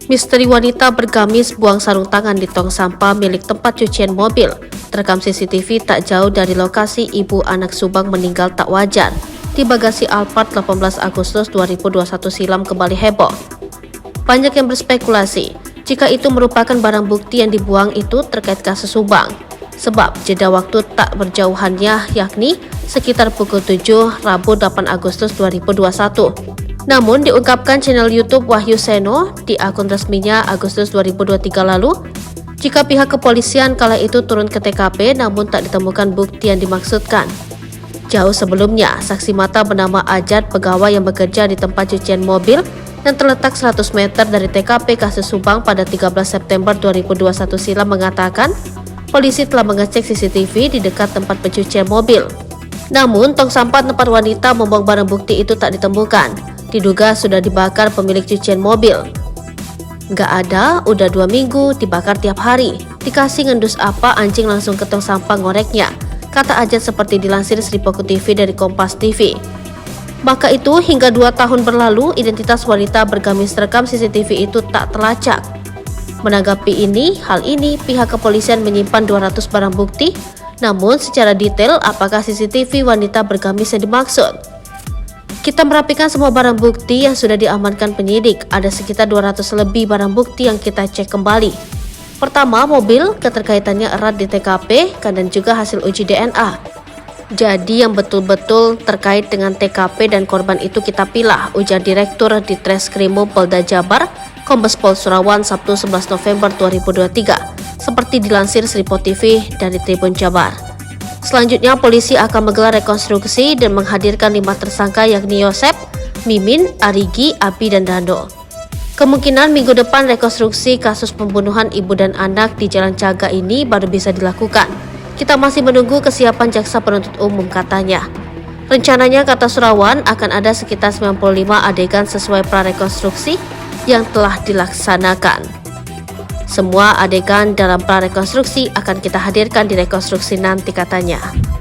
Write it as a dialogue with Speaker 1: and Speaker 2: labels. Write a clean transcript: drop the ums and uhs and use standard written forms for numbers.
Speaker 1: Misteri wanita bergamis buang sarung tangan di tong sampah milik tempat cucian mobil. Terekam CCTV tak jauh dari lokasi ibu anak Subang meninggal tak wajar di bagasi Alphard 18 Agustus 2021 silam kembali heboh. Banyak yang berspekulasi jika itu merupakan barang bukti yang dibuang itu terkait kasus Subang. Sebab jeda waktu tak berjauhannya yakni sekitar pukul 7 Rabu 8 Agustus 2021. Namun diungkapkan channel YouTube Wahyu Seno di akun resminya Agustus 2023 lalu, jika pihak kepolisian kala itu turun ke TKP namun tak ditemukan bukti yang dimaksudkan. Jauh sebelumnya, saksi mata bernama Ajat, pegawai yang bekerja di tempat cucian mobil yang terletak 100 meter dari TKP kasus Subang pada 13 September 2021 silam mengatakan, polisi telah mengecek CCTV di dekat tempat pencucian mobil. Namun, tong sampah tempat wanita membuang barang bukti itu tak ditemukan. Diduga sudah dibakar pemilik cucian mobil. Nggak ada, udah 2 minggu, dibakar tiap hari. Dikasih ngendus apa anjing langsung ke tong sampah ngoreknya, kata Ajat seperti dilansir Sripoku TV dari Kompas TV. Maka itu hingga 2 tahun berlalu, identitas wanita bergamis terekam CCTV itu tak terlacak. Menanggapi hal ini, pihak kepolisian menyimpan 200 barang bukti, namun secara detail apakah CCTV wanita bergamis yang dimaksud? Kita merapikan semua barang bukti yang sudah diamankan penyidik. Ada sekitar 200 lebih barang bukti yang kita cek kembali. Pertama, mobil, keterkaitannya erat di TKP, dan juga hasil uji DNA. Jadi yang betul-betul terkait dengan TKP dan korban itu kita pilah, ujar Direktur di Treskrimum Polda Jabar, Kombes Pol Surawan, Sabtu 11 November 2023, seperti dilansir Sripo TV dari Tribun Jabar. Selanjutnya, polisi akan menggelar rekonstruksi dan menghadirkan 5 tersangka yakni Yosep, Mimin, Arigi, Abi, dan Dando. Kemungkinan minggu depan rekonstruksi kasus pembunuhan ibu dan anak di Jalan Caga ini baru bisa dilakukan. Kita masih menunggu kesiapan jaksa penuntut umum, katanya. Rencananya, kata Surawan, akan ada sekitar 95 adegan sesuai prarekonstruksi yang telah dilaksanakan. Semua adegan dalam prarekonstruksi akan kita hadirkan di rekonstruksi nanti, katanya.